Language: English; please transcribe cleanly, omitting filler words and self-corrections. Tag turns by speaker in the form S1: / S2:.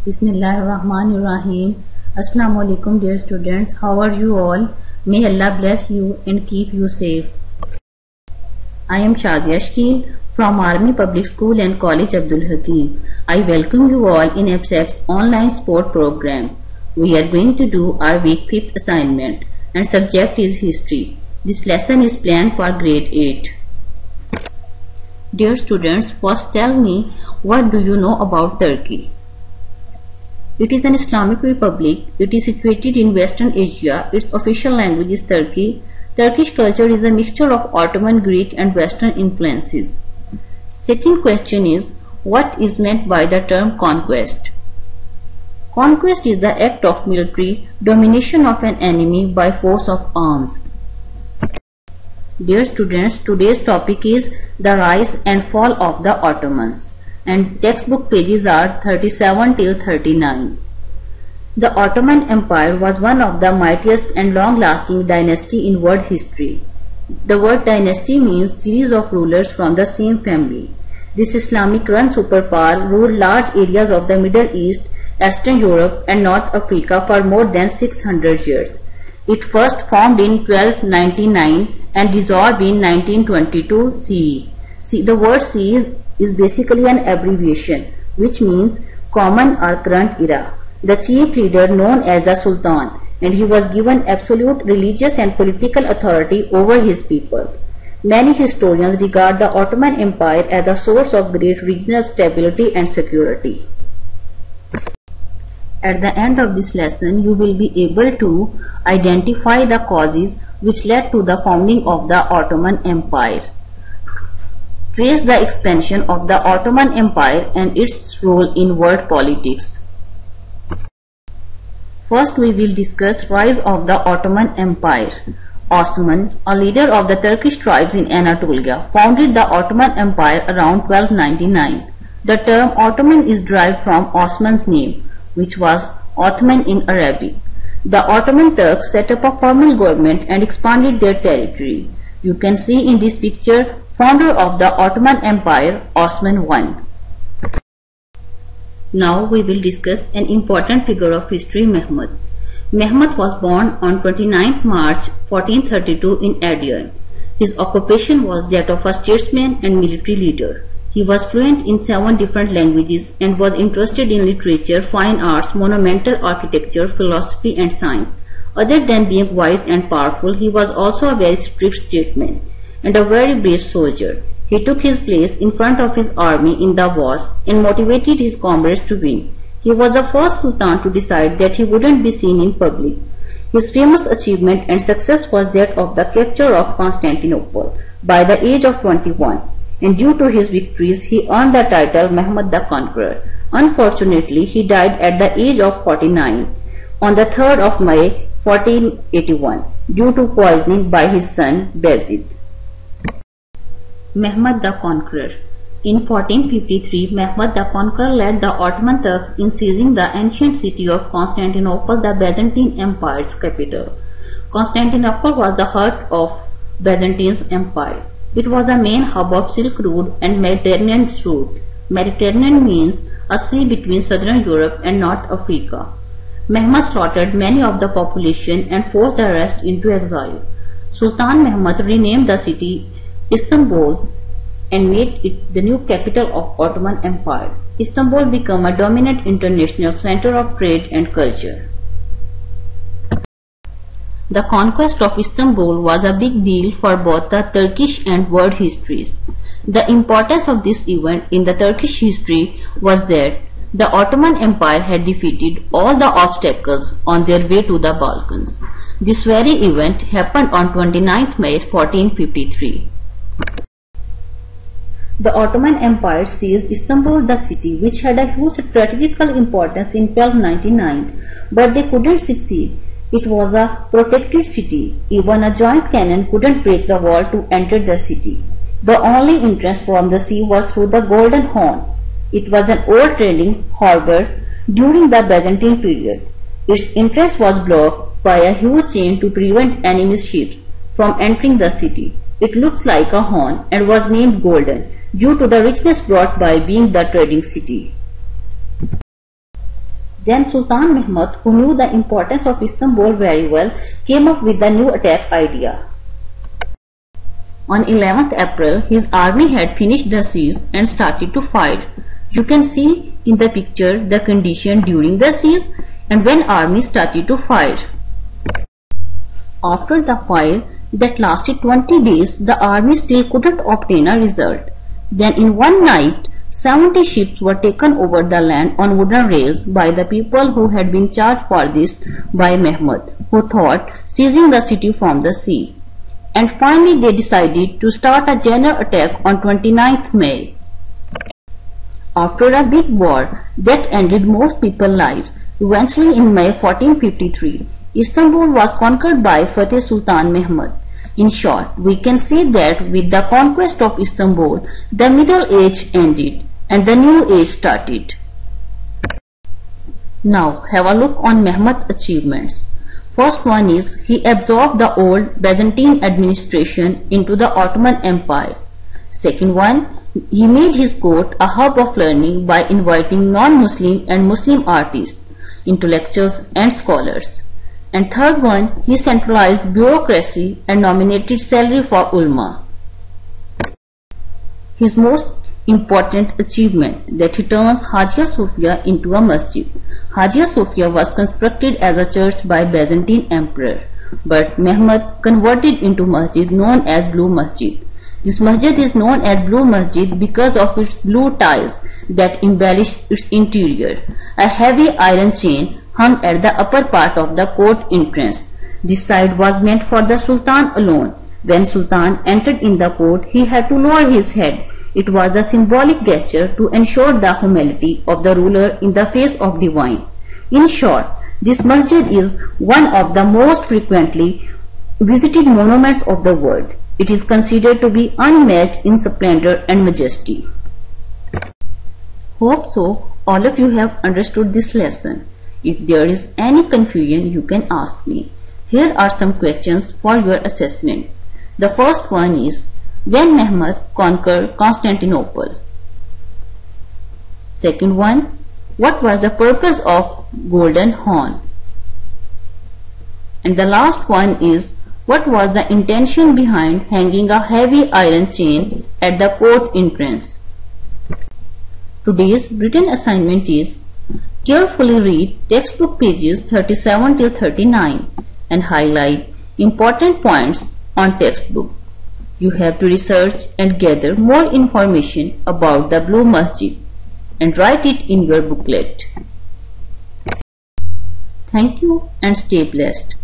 S1: Bismillahirrahmanirrahim. Assalamu alaikum dear students. How are you all? May Allah bless you and keep you safe. I am Shazia Shkil from Army Public School and College Abdul Hakim. I welcome you all in EBSEC's online sport program. We are going to do our week 5th assignment and subject is history. This lesson is planned for grade 8. Dear students, first tell me, what do you know about Turkey? It is an Islamic republic. It is situated in Western Asia. Its official language is Turkey. Turkish culture is a mixture of Ottoman, Greek and Western influences. Second question is, what is meant by the term conquest? Conquest is the act of military domination of an enemy by force of arms. Dear students, today's topic is the rise and fall of the Ottomans, and textbook pages are 37 till 39. The Ottoman Empire was one of the mightiest and long-lasting dynasty in world history. The word dynasty means series of rulers from the same family. This Islamic-run superpower ruled large areas of the Middle East, Eastern Europe and North Africa for more than 600 years. It first formed in 1299 and dissolved in 1922 CE. See, the word CE is basically an abbreviation which means common or current era. The chief leader known as the Sultan, and he was given absolute religious and political authority over his people. Many historians regard the Ottoman Empire as a source of great regional stability and security. At the end of this lesson, you will be able to identify the causes which led to the founding of the Ottoman Empire. Trace the expansion of the Ottoman Empire and its role in world politics. First, we will discuss rise of the Ottoman Empire. Osman, a leader of the Turkish tribes in Anatolia, founded the Ottoman Empire around 1299. The term Ottoman is derived from Osman's name, which was Othman in Arabic. The Ottoman Turks set up a formal government and expanded their territory. You can see in this picture founder of the Ottoman Empire, Osman I. Now we will discuss an important figure of history, Mehmed. Mehmed was born on 29th March 1432 in Adyar. His occupation was that of a statesman and military leader. He was fluent in 7 different languages and was interested in literature, fine arts, monumental architecture, philosophy and science. Other than being wise and powerful, he was also a very strict statesman and a very brave soldier. He took his place in front of his army in the wars and motivated his comrades to win. He was the first sultan to decide that he wouldn't be seen in public. His famous achievement and success was that of the capture of Constantinople by the age of 21. And due to his victories, he earned the title Mehmed the Conqueror. Unfortunately, he died at the age of 49 on the 3rd of May 1481 due to poisoning by his son Bayezid. Mehmed the Conqueror. In 1453, Mehmed the Conqueror led the Ottoman Turks in seizing the ancient city of Constantinople, the Byzantine Empire's capital. Constantinople was the heart of Byzantine Empire. It was a main hub of Silk Road and Mediterranean route. Mediterranean means a sea between southern Europe and North Africa. Mehmed slaughtered many of the population and forced the rest into exile. Sultan Mehmed renamed the city Istanbul and made it the new capital of Ottoman Empire. Istanbul became a dominant international center of trade and culture. The conquest of Istanbul was a big deal for both the Turkish and world histories. The importance of this event in the Turkish history was that the Ottoman Empire had defeated all the obstacles on their way to the Balkans. This very event happened on 29th May 1453. The Ottoman Empire seized Istanbul, the city, which had a huge strategical importance in 1299, but they couldn't succeed. It was a protected city. Even a giant cannon couldn't break the wall to enter the city. The only entrance from the sea was through the Golden Horn. It was an old trading harbor during the Byzantine period. Its entrance was blocked by a huge chain to prevent enemy ships from entering the city. It looked like a horn and was named Golden due to the richness brought by being the trading city. Then Sultan Mehmed, who knew the importance of Istanbul very well, came up with the new attack idea. On 11th April, his army had finished the siege and started to fight. You can see in the picture the condition during the siege and when army started to fire. After the fire that lasted 20 days, the army still couldn't obtain a result. Then in one night, 70 ships were taken over the land on wooden rails by the people who had been charged for this by Mehmed, who thought seizing the city from the sea. And finally they decided to start a general attack on 29th May. After a big war that ended most people's lives, eventually in May 1453, Istanbul was conquered by Fateh Sultan Mehmed. In short, we can say that with the conquest of Istanbul, the Middle Age ended and the New Age started. Now have a look on Mehmed's achievements. First one is he absorbed the old Byzantine administration into the Ottoman Empire. Second one, he made his court a hub of learning by inviting non-Muslim and Muslim artists, intellectuals and scholars. And third one, he centralized bureaucracy and nominated salary for ulama. His most important achievement that he turns Hagia Sophia into a masjid. Hagia Sophia was constructed as a church by Byzantine emperor, but Mehmed converted into masjid known as Blue Masjid. This masjid is known as Blue Masjid because of its blue tiles that embellish its interior. A heavy iron chain hung at the upper part of the court entrance. This side was meant for the Sultan alone. When Sultan entered in the court, he had to lower his head. It was a symbolic gesture to ensure the humility of the ruler in the face of divine. In short, this masjid is one of the most frequently visited monuments of the world. It is considered to be unmatched in splendor and majesty. Hope so all of you have understood this lesson. If there is any confusion, you can ask me. Here are some questions for your assessment. The first one is, when Mehmed conquered Constantinople? Second one, what was the purpose of Golden Horn? And the last one is, what was the intention behind hanging a heavy iron chain at the court entrance? Today's written assignment is, carefully read textbook pages 37 till 39 and highlight important points on textbook. You have to research and gather more information about the Blue Masjid and write it in your booklet. Thank you and stay blessed.